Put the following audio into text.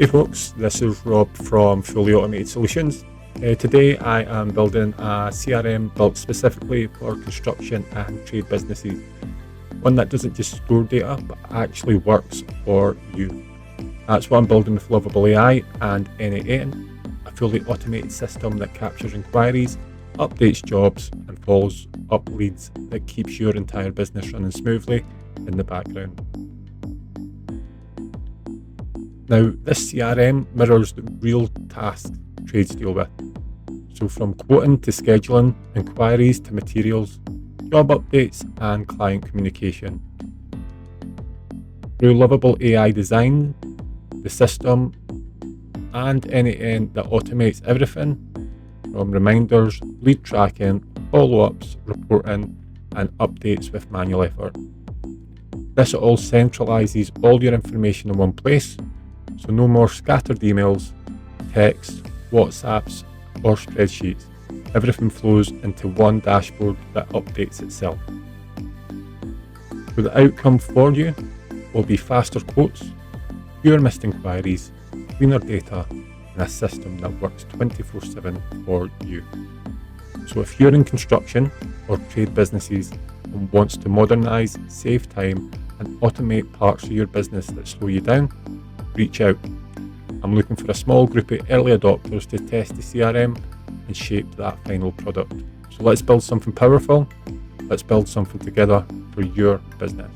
Hey folks, this is Rob from Fully Automated Solutions. Today I am building a CRM built specifically for construction and trade businesses. One that doesn't just store data but actually works for you. That's what I'm building with Lovable AI and N8N, a fully automated system that captures inquiries, updates jobs and follows up leads that keeps your entire business running smoothly in the background. Now, this CRM mirrors the real tasks trades deal with. So from quoting to scheduling, inquiries to materials, job updates and client communication. Through Lovable AI design, the system and N8N that automates everything from reminders, lead tracking, follow-ups, reporting and updates with manual effort. This all centralizes all your information in one place. So no more scattered emails, texts, WhatsApps or spreadsheets. Everything flows into one dashboard that updates itself. So the outcome for you will be faster quotes, fewer missed inquiries, cleaner data and a system that works 24/7 for you. So if you're in construction or trade businesses and wants to modernize, save time and automate parts of your business that slow you down, reach out. I'm looking for a small group of early adopters to test the CRM and shape that final product. So let's build something powerful. Let's build something together for your business.